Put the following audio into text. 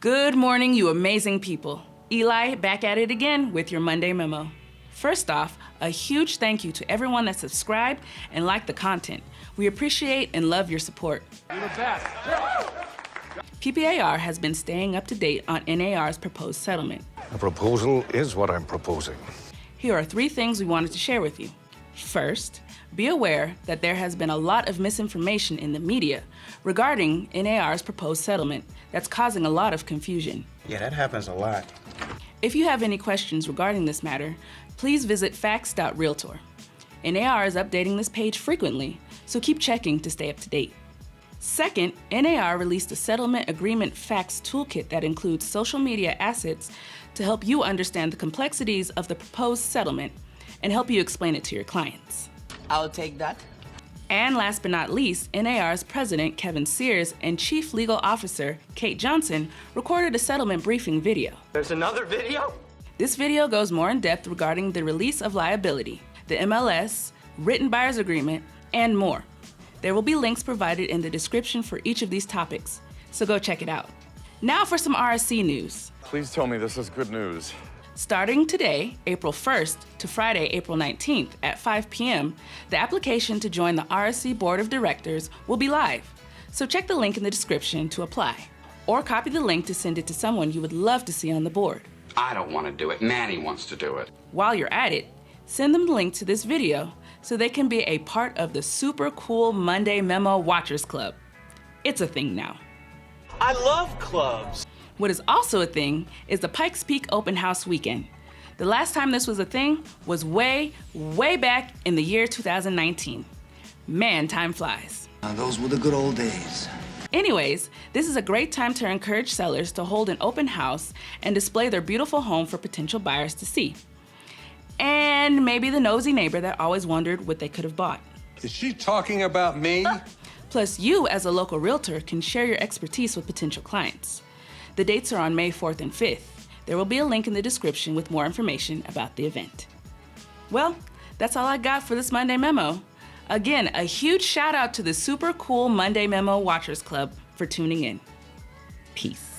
Good morning, you amazing people. Eli back at it again with your Monday Memo. First off, a huge thank you to everyone that subscribed and liked the content. We appreciate and love your support. You're the best. PPAR has been staying up to date on NAR's proposed settlement. A proposal is what I'm proposing. Here are 3 things we wanted to share with you. First, be aware that there has been a lot of misinformation in the media regarding NAR's proposed settlement that's causing a lot of confusion. Yeah, that happens a lot. If you have any questions regarding this matter, please visit facts.realtor. NAR is updating this page frequently, so keep checking to stay up to date. Second, NAR released a settlement agreement facts toolkit that includes social media assets to help you understand the complexities of the proposed settlement and help you explain it to your clients. I'll take that. And last but not least, NAR's president, Kevin Sears, and chief legal officer, Kate Johnson, recorded a settlement briefing video. There's another video? This video goes more in depth regarding the release of liability, the MLS, written buyer's agreement, and more. There will be links provided in the description for each of these topics, so go check it out. Now for some RSC news. Please tell me this is good news. Starting today, April 1st to Friday, April 19th at 5 p.m., the application to join the RSC Board of Directors will be live. So check the link in the description to apply, or copy the link to send it to someone you would love to see on the board. I don't want to do it. Manny wants to do it. While you're at it, send them the link to this video so they can be a part of the super cool Monday Memo Watchers Club. It's a thing now. I love clubs. What is also a thing is the Pikes Peak Open House Weekend. The last time this was a thing was way back in the year 2019. Man, time flies. Those were the good old days. Anyways, this is a great time to encourage sellers to hold an open house and display their beautiful home for potential buyers to see. And maybe the nosy neighbor that always wondered what they could have bought. Is she talking about me? Plus, you as a local realtor can share your expertise with potential clients. The dates are on May 4th and 5th. There will be a link in the description with more information about the event. Well, that's all I got for this Monday Memo. Again, a huge shout out to the super cool Monday Memo Watchers Club for tuning in. Peace.